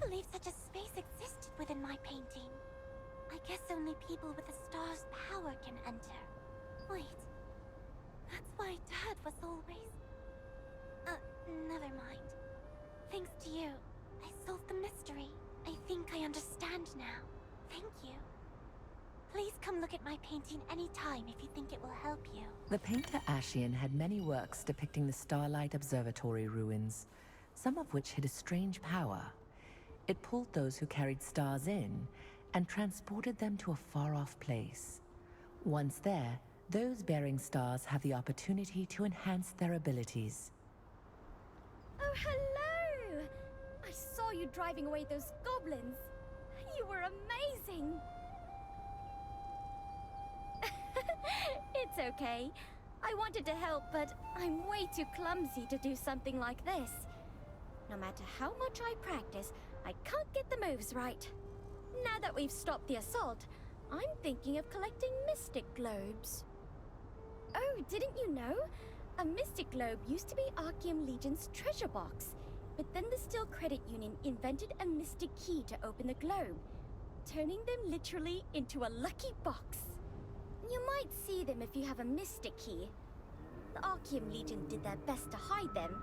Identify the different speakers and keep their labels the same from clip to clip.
Speaker 1: believe such a space existed within my painting. I guess only people with the star's power can enter. Wait. That's why Dad was always... never mind. Thanks to you, I solved the mystery. I think I understand now. Thank you. Please come look at my painting anytime if you think it will help you.
Speaker 2: The painter Ashian had many works depicting the Starlight Observatory ruins, some of which had a strange power. It pulled those who carried stars in and transported them to a far-off place. Once there, those bearing stars have the opportunity to enhance their abilities.
Speaker 3: Oh, hello! I saw you driving away those goblins. You were amazing! It's okay. I wanted to help, but I'm way too clumsy to do something like this. No matter how much I practice, I can't get the moves right. Now that we've stopped the assault, I'm thinking of collecting mystic globes. Oh, didn't you know? A mystic globe used to be Archeum Legion's treasure box, but then the Steel Credit Union invented a mystic key to open the globe, turning them literally into a lucky box. You might see them if you have a mystic key. The Archeum Legion did their best to hide them,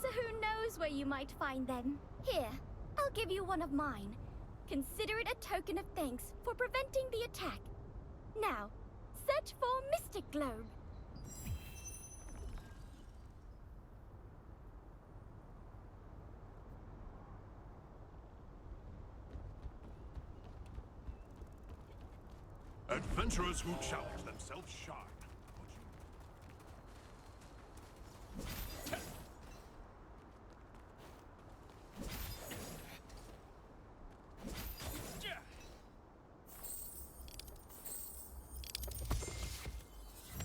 Speaker 3: so who knows where you might find them. Here, I'll give you one of mine. Consider it a token of thanks for preventing the attack. Now, search for Mystic Globe.
Speaker 4: Adventurers who challenge themselves shine.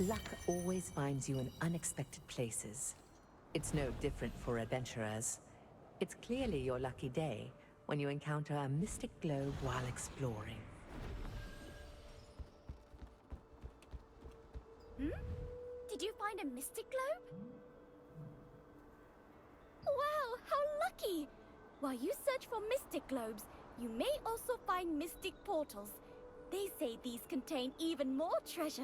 Speaker 2: Luck always finds you in unexpected places. It's no different for adventurers. It's clearly your lucky day when you encounter a mystic globe while exploring.
Speaker 3: Did you find a mystic globe? Wow, how lucky! While you search for mystic globes, you may also find mystic portals. They say these contain even more treasure.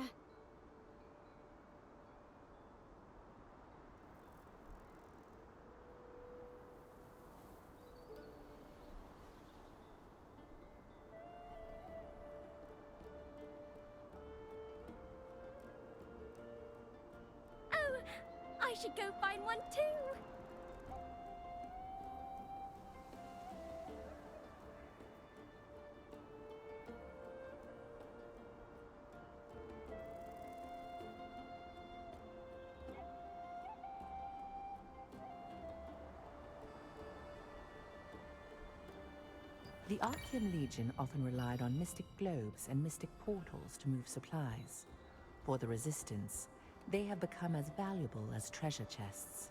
Speaker 3: I should go find one too.
Speaker 2: The Archeum Legion often relied on mystic globes and mystic portals to move supplies. For the Resistance, they have become as valuable as treasure chests.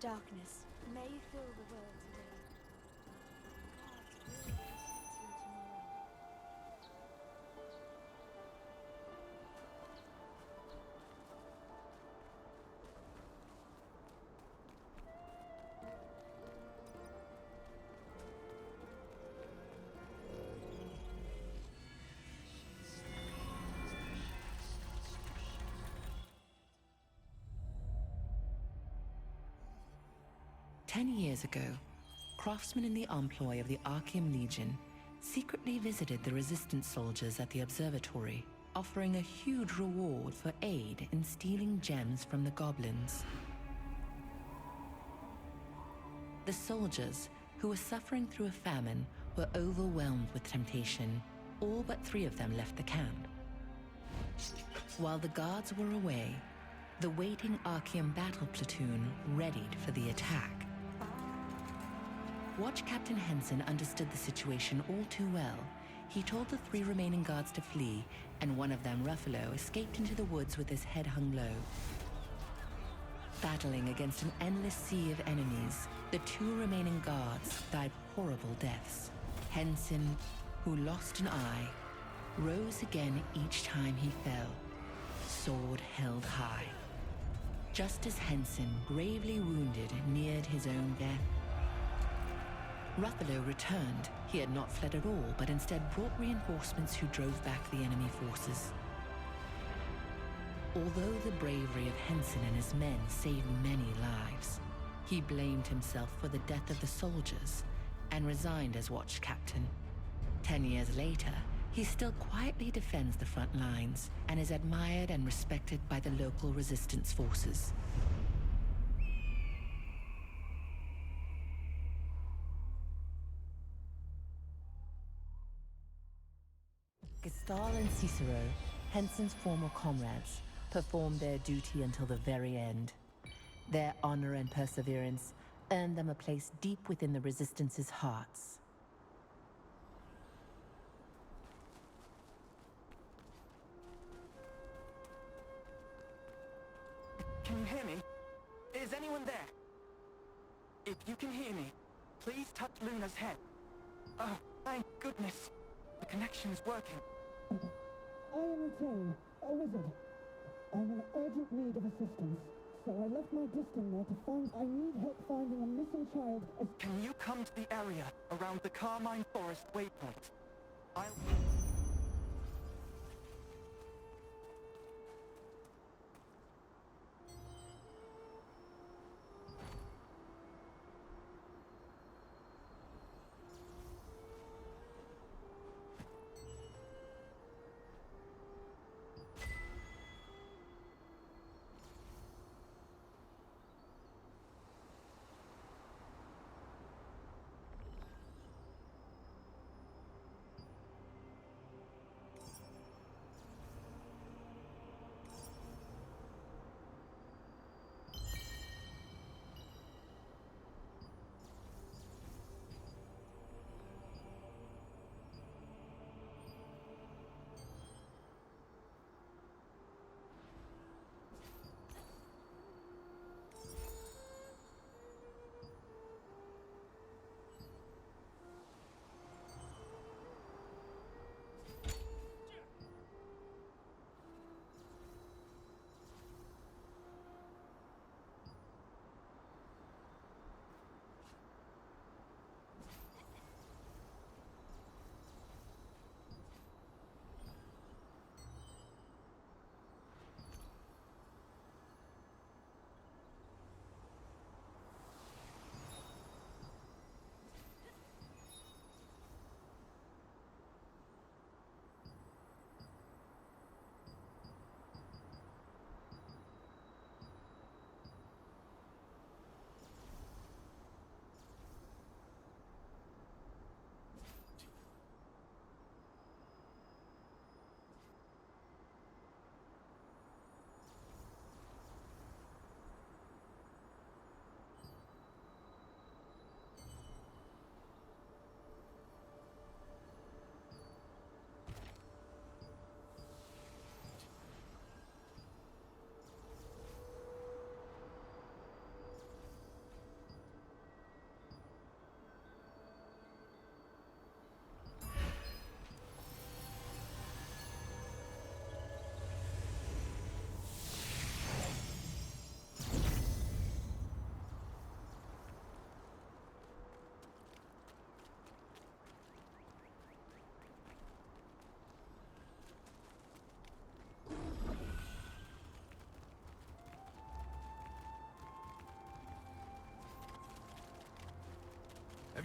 Speaker 5: Darkness, may you fill the world today. Gods will rest till tomorrow.
Speaker 2: 10 years ago, craftsmen in the employ of the Archeum Legion secretly visited the Resistance soldiers at the observatory, offering a huge reward for aid in stealing gems from the goblins. The soldiers, who were suffering through a famine, were overwhelmed with temptation. All but 3 of them left the camp. While the guards were away, the waiting Archeum battle platoon readied for the attack. Watch Captain Henson understood the situation all too well. He told the 3 remaining guards to flee, and one of them, Ruffalo, escaped into the woods with his head hung low. Battling against an endless sea of enemies, the 2 remaining guards died horrible deaths. Henson, who lost an eye, rose again each time he fell, sword held high. Just as Henson, gravely wounded, neared his own death, Ruffalo returned. He had not fled at all, but instead brought reinforcements who drove back the enemy forces. Although the bravery of Henson and his men saved many lives, he blamed himself for the death of the soldiers and resigned as watch captain. 10 years later, he still quietly defends the front lines and is admired and respected by the local resistance forces. Gestal and Cicero, Henson's former comrades, performed their duty until the very end. Their honor and perseverance earned them a place deep within the Resistance's hearts.
Speaker 6: Can you hear me? Is anyone there? If you can hear me, please touch Luna's head. Oh, thank goodness. The connection is working.
Speaker 7: I am Retain, a wizard. I'm in urgent need of assistance, so I left my distant there to find... I need help finding a missing child.
Speaker 6: Can you come to the area around the Carmine Forest waypoint? I'll...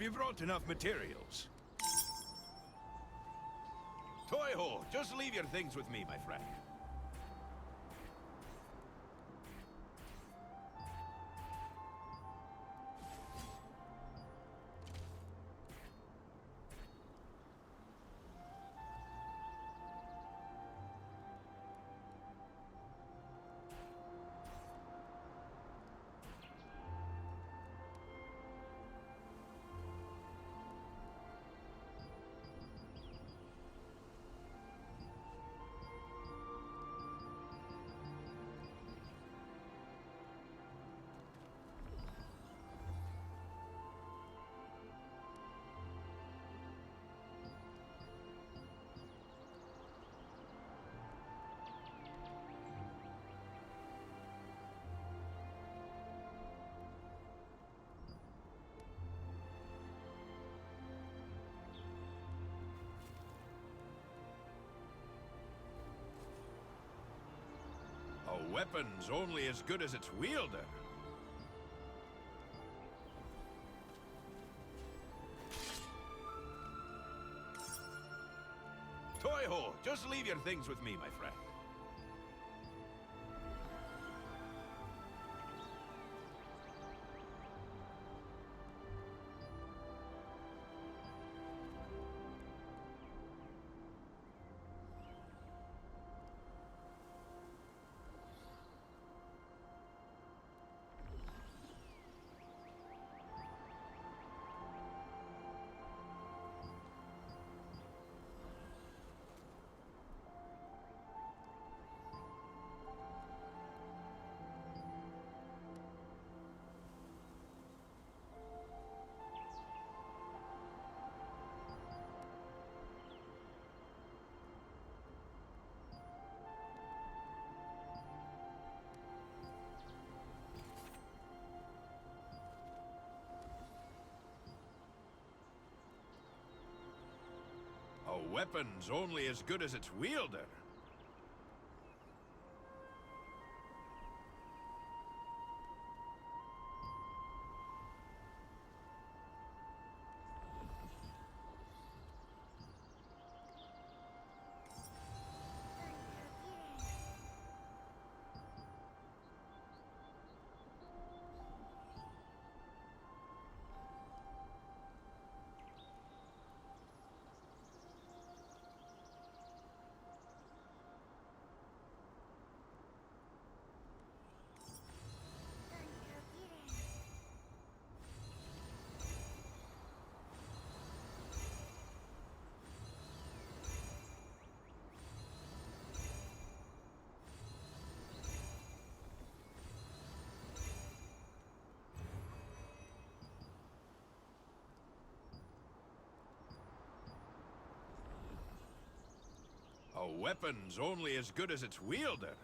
Speaker 4: Have you brought enough materials? Toy-ho, just leave your things with me, my friend. weapon's only as good as its wielder. Toy-ho, just leave your things with me, my friend. A weapon's only as good as its wielder. A weapon's only as good as its wielder.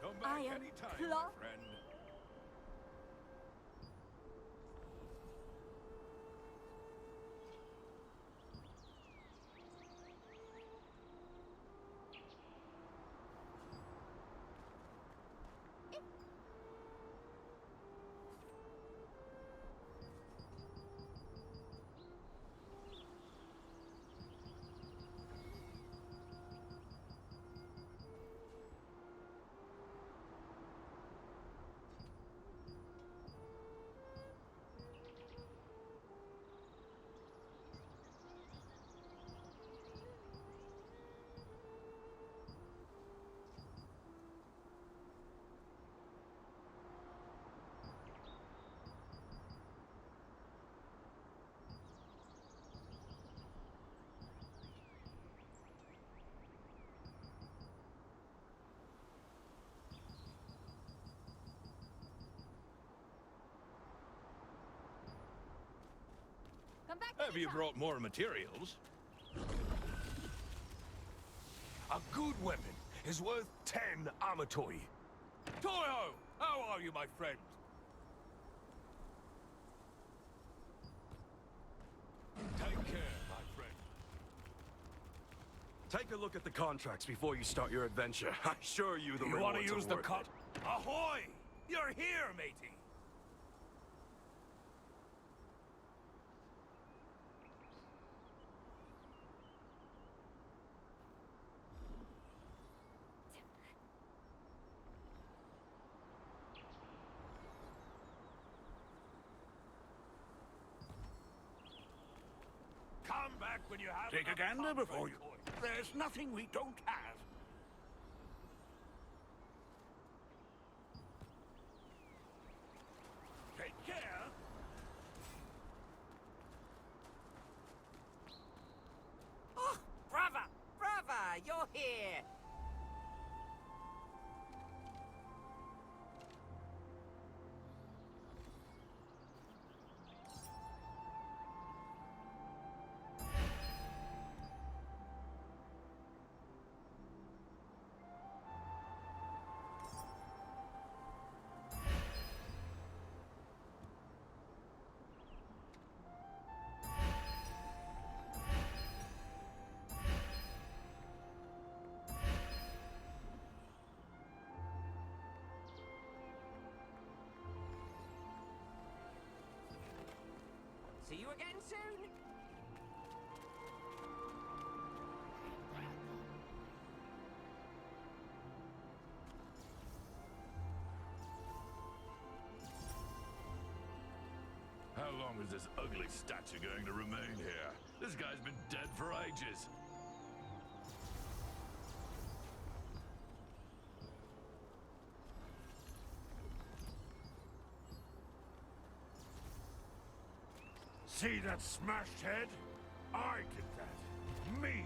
Speaker 4: Come back
Speaker 5: Iron
Speaker 4: anytime,
Speaker 5: claw.
Speaker 4: my friend.
Speaker 3: Come back
Speaker 4: Have you brought more materials?
Speaker 8: A good weapon is worth 10 amatoi. Toyo, how are you, my friend? Take care, my friend.
Speaker 9: Take a look at the contracts before you start your adventure. I assure you the
Speaker 8: You want to
Speaker 9: rewards are
Speaker 8: use the
Speaker 9: worth
Speaker 8: cut?
Speaker 9: it.
Speaker 8: Ahoy! You're here, matey. Come back when you have
Speaker 10: Take a
Speaker 8: enough
Speaker 10: gander
Speaker 8: comfort,
Speaker 10: before you...
Speaker 8: boy.
Speaker 10: There's nothing we don't have.
Speaker 8: Take care.
Speaker 6: soon!
Speaker 8: How long is this ugly statue going to remain here? This guy's been dead for ages.
Speaker 10: See that smashed head? I did that. Me!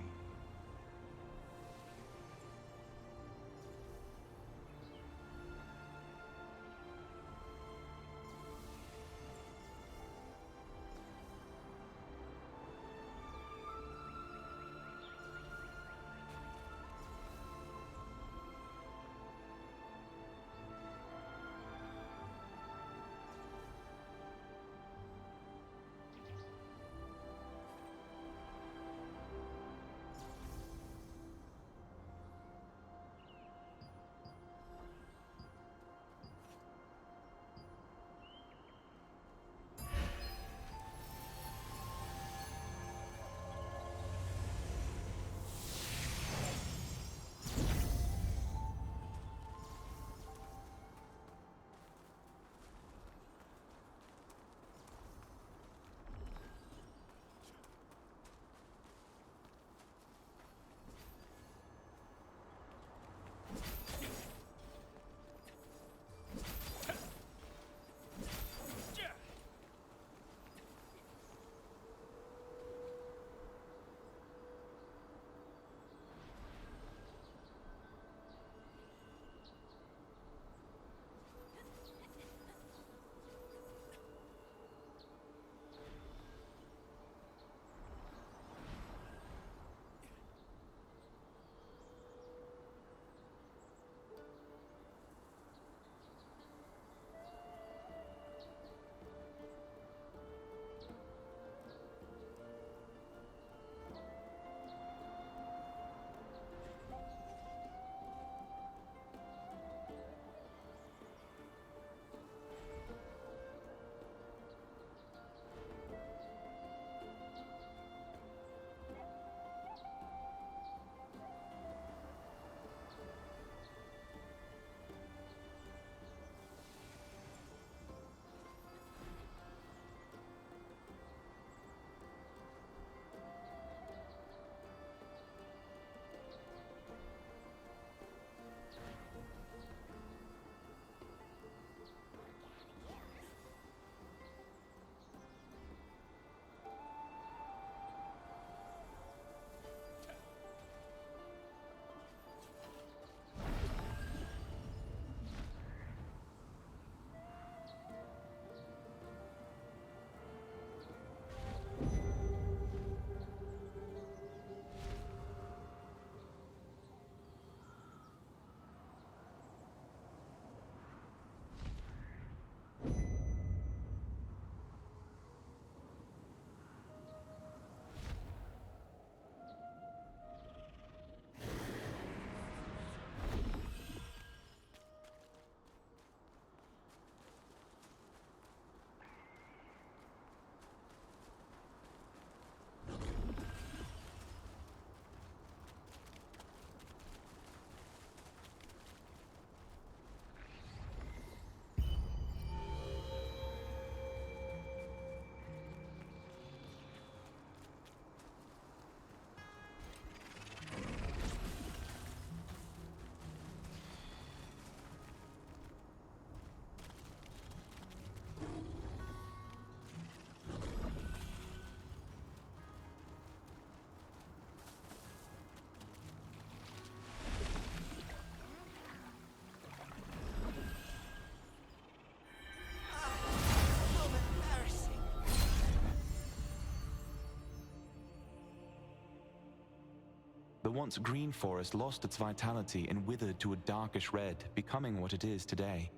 Speaker 11: The once green forest lost its vitality and withered to a darkish red, becoming what it is today.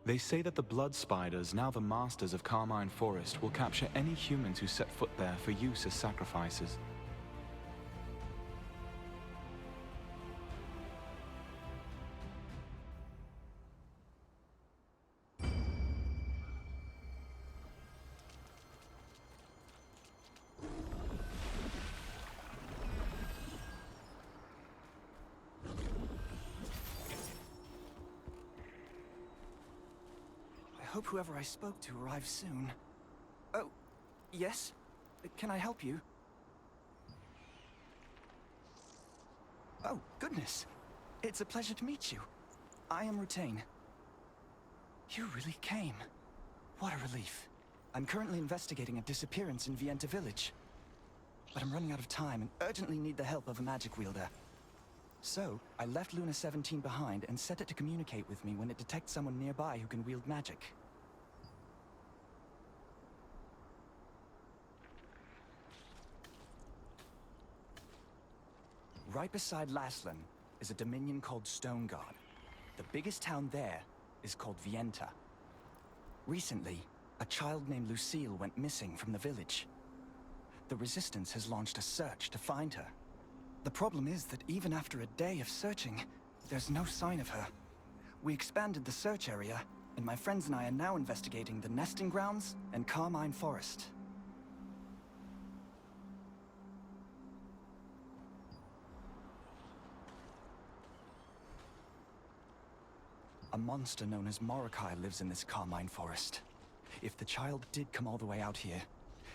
Speaker 11: They say that the blood spiders, now the masters of Carmine Forest, will capture any humans who set foot there for use as sacrifices.
Speaker 6: hope whoever I spoke to arrives soon. Oh, yes? Can I help you? Oh, goodness. It's a pleasure to meet you. I am Rutain. You really came. What a relief. I'm currently investigating a disappearance in Vienta village. But I'm running out of time and urgently need the help of a magic wielder. So, I left Luna 17 behind and set it to communicate with me when it detects someone nearby who can wield magic. Right beside Laslan is a dominion called Stone God. The biggest town there is called Vienta. Recently, a child named Lucille went missing from the village. The Resistance has launched a search to find her. The problem is that even after a day of searching, there's no sign of her. We expanded the search area, and my friends and I are now investigating the nesting grounds and Carmine Forest. A monster known as Morokai lives in this Carmine Forest. If the child did come all the way out here,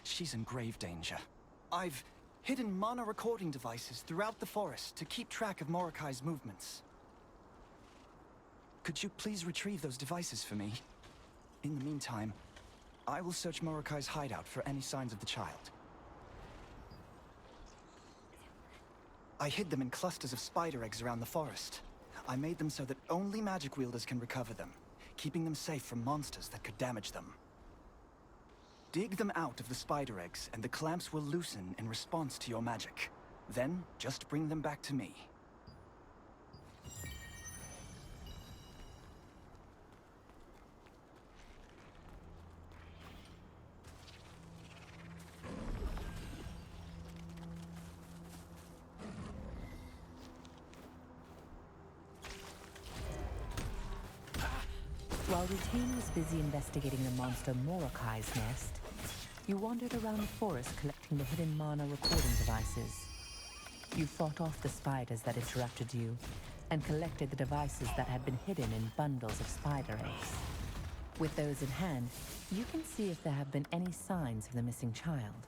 Speaker 6: she's in grave danger. I've hidden mana recording devices throughout the forest to keep track of Morokai's movements. Could you please retrieve those devices for me? In the meantime, I will search Morokai's hideout for any signs of the child. I hid them in clusters of spider eggs around the forest. I made them so that only magic wielders can recover them, keeping them safe from monsters that could damage them. Dig them out of the spider eggs, and the clamps will loosen in response to your magic. Then, just bring them back to me.
Speaker 2: While Rutain was busy investigating the monster Morokai's nest, you wandered around the forest collecting the hidden mana recording devices. You fought off the spiders that interrupted you, and collected the devices that had been hidden in bundles of spider eggs. With those in hand, you can see if there have been any signs of the missing child.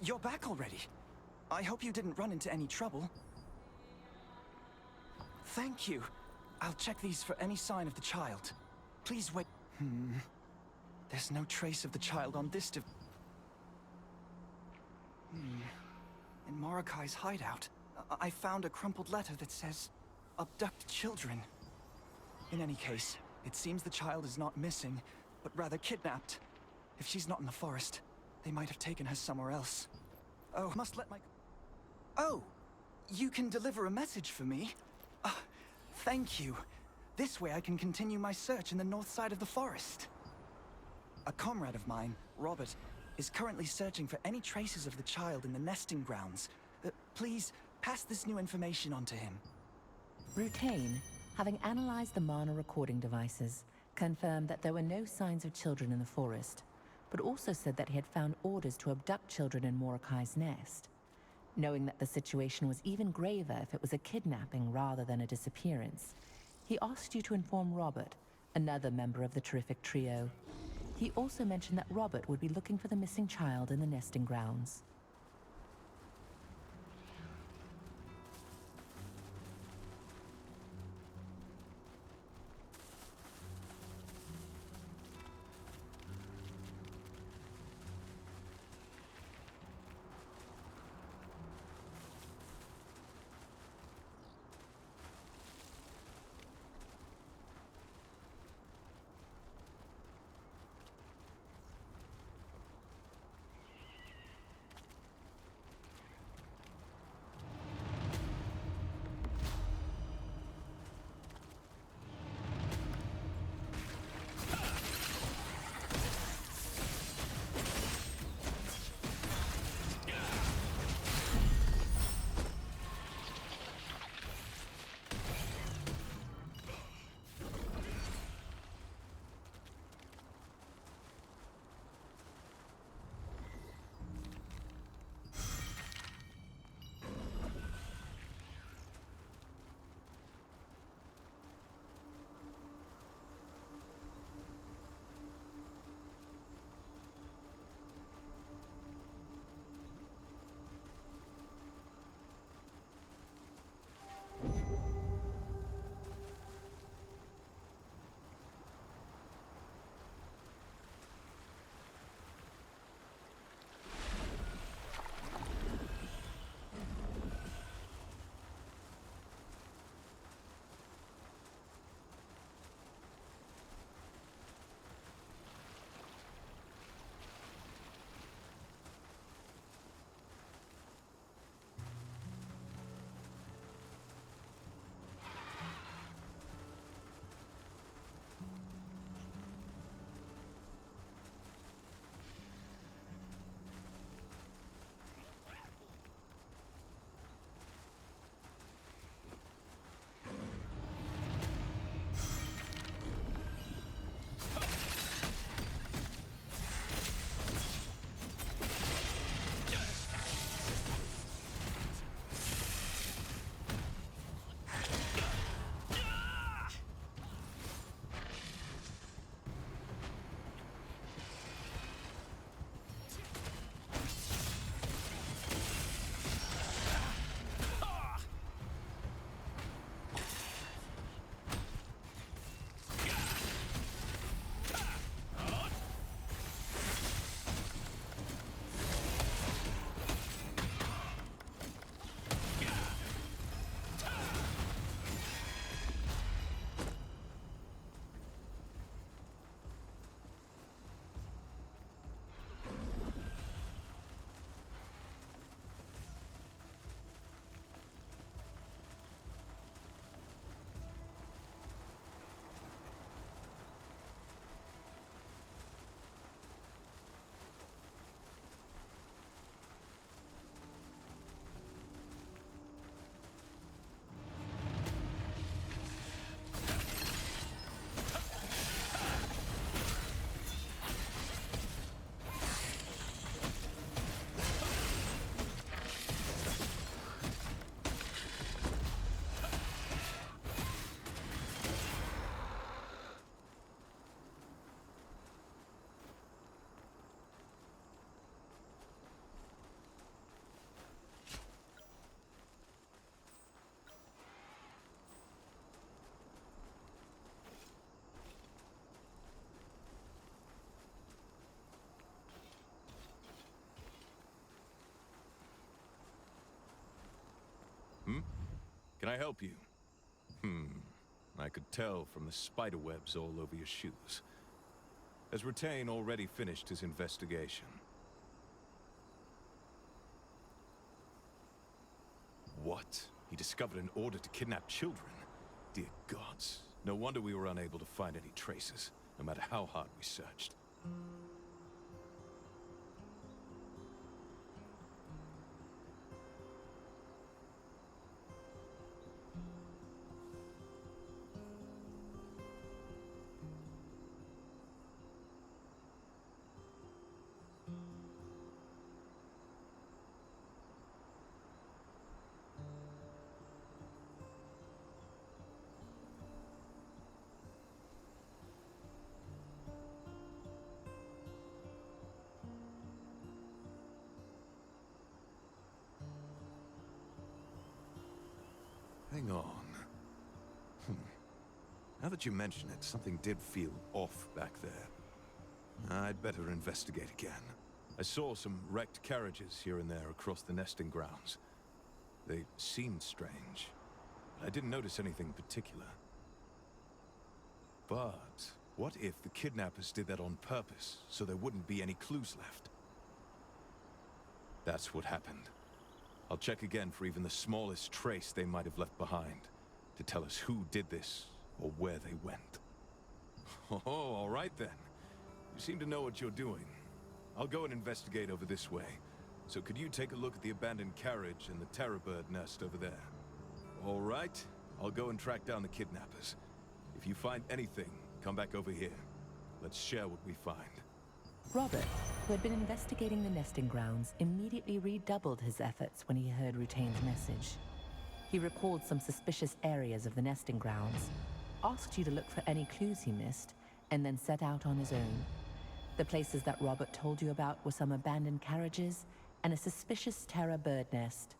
Speaker 6: You're back already. I hope you didn't run into any trouble. Thank you. I'll check these for any sign of the child. Please wait. There's no trace of the child on this In Morokai's hideout, I found a crumpled letter that says, "Abduct children." In any case, it seems the child is not missing, but rather kidnapped. If she's not in the forest, they might have taken her somewhere else. Oh, must let my... Oh! You can deliver a message for me? Thank you. This way I can continue my search in the north side of the forest. A comrade of mine, Robert, is currently searching for any traces of the child in the nesting grounds. Please, pass this new information on to him.
Speaker 2: Rutain, having analyzed the mana recording devices, confirmed that there were no signs of children in the forest, but also said that he had found orders to abduct children in Morokai's nest. Knowing that the situation was even graver if it was a kidnapping rather than a disappearance, he asked you to inform Robert, another member of the terrific trio. He also mentioned that Robert would be looking for the missing child in the nesting grounds.
Speaker 4: Hmm? Can I help you? I could tell from the spider webs all over your shoes. Has Retain already finished his investigation? What? He discovered an order to kidnap children? Dear gods. No wonder we were unable to find any traces, no matter how hard we searched. Hang on. Now that you mention it, something did feel off back there. I'd better investigate again. I saw some wrecked carriages here and there across the nesting grounds. They seemed strange, but I didn't notice anything particular. But what if the kidnappers did that on purpose, so there wouldn't be any clues left? That's what happened. I'll check again for even the smallest trace they might have left behind, to tell us who did this, or where they went. Oh, all right then. You seem to know what you're doing. I'll go and investigate over this way. So could you take a look at the abandoned carriage and the terror bird nest over there? All right, I'll go and track down the kidnappers. If you find anything, come back over here. Let's share what we find.
Speaker 2: Robert, who had been investigating the nesting grounds, immediately redoubled his efforts when he heard Rutain's message. He recalled some suspicious areas of the nesting grounds, asked you to look for any clues he missed, and then set out on his own. The places that Robert told you about were some abandoned carriages and a suspicious terror bird nest.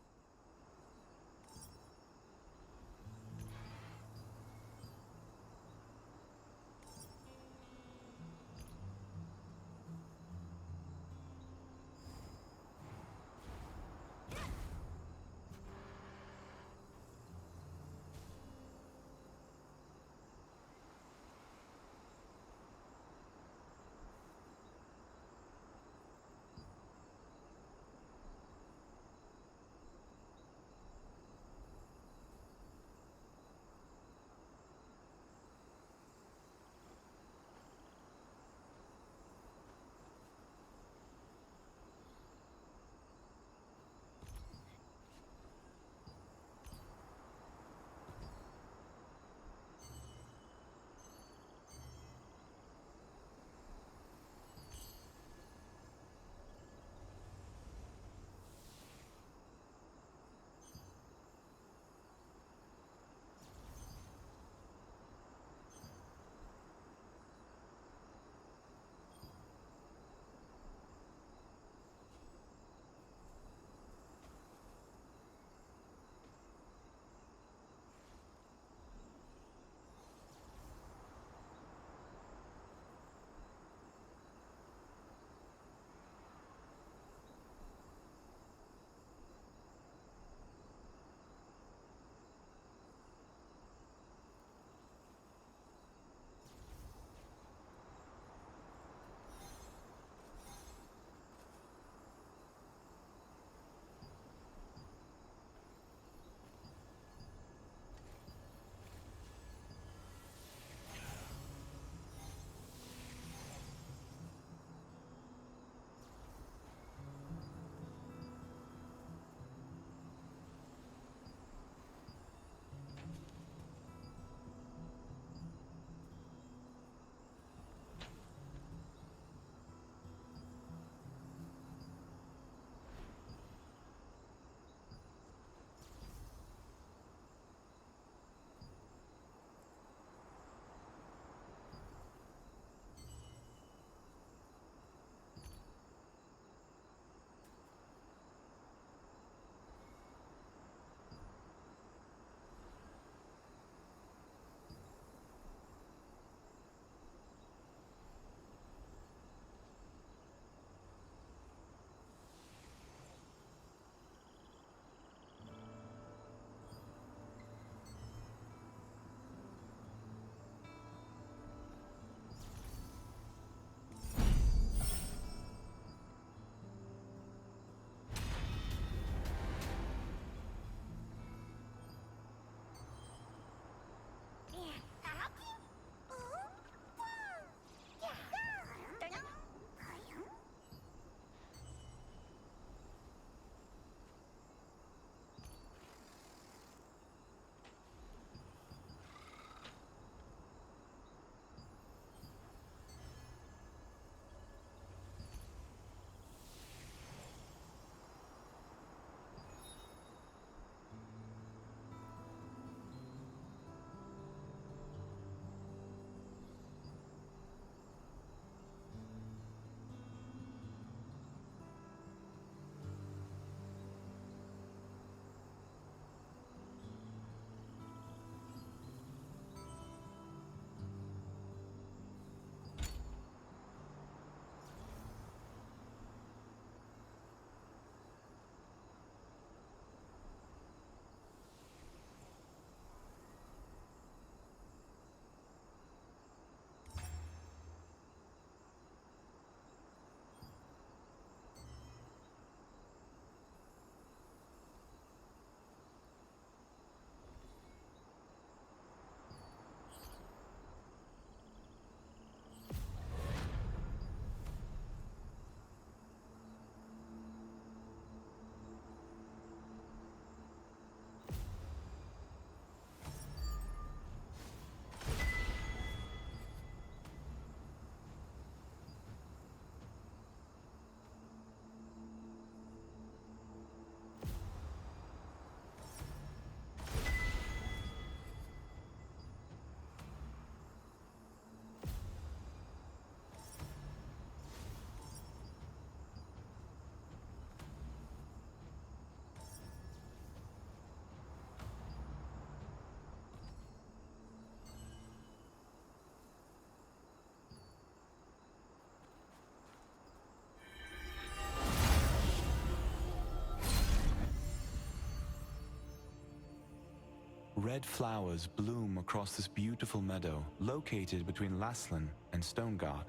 Speaker 11: Red flowers bloom across this beautiful meadow located between Laslan and Stoneguard.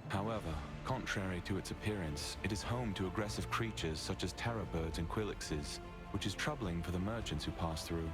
Speaker 11: However, contrary to its appearance, it is home to aggressive creatures such as terror birds and quillixes, which is troubling for the merchants who pass through.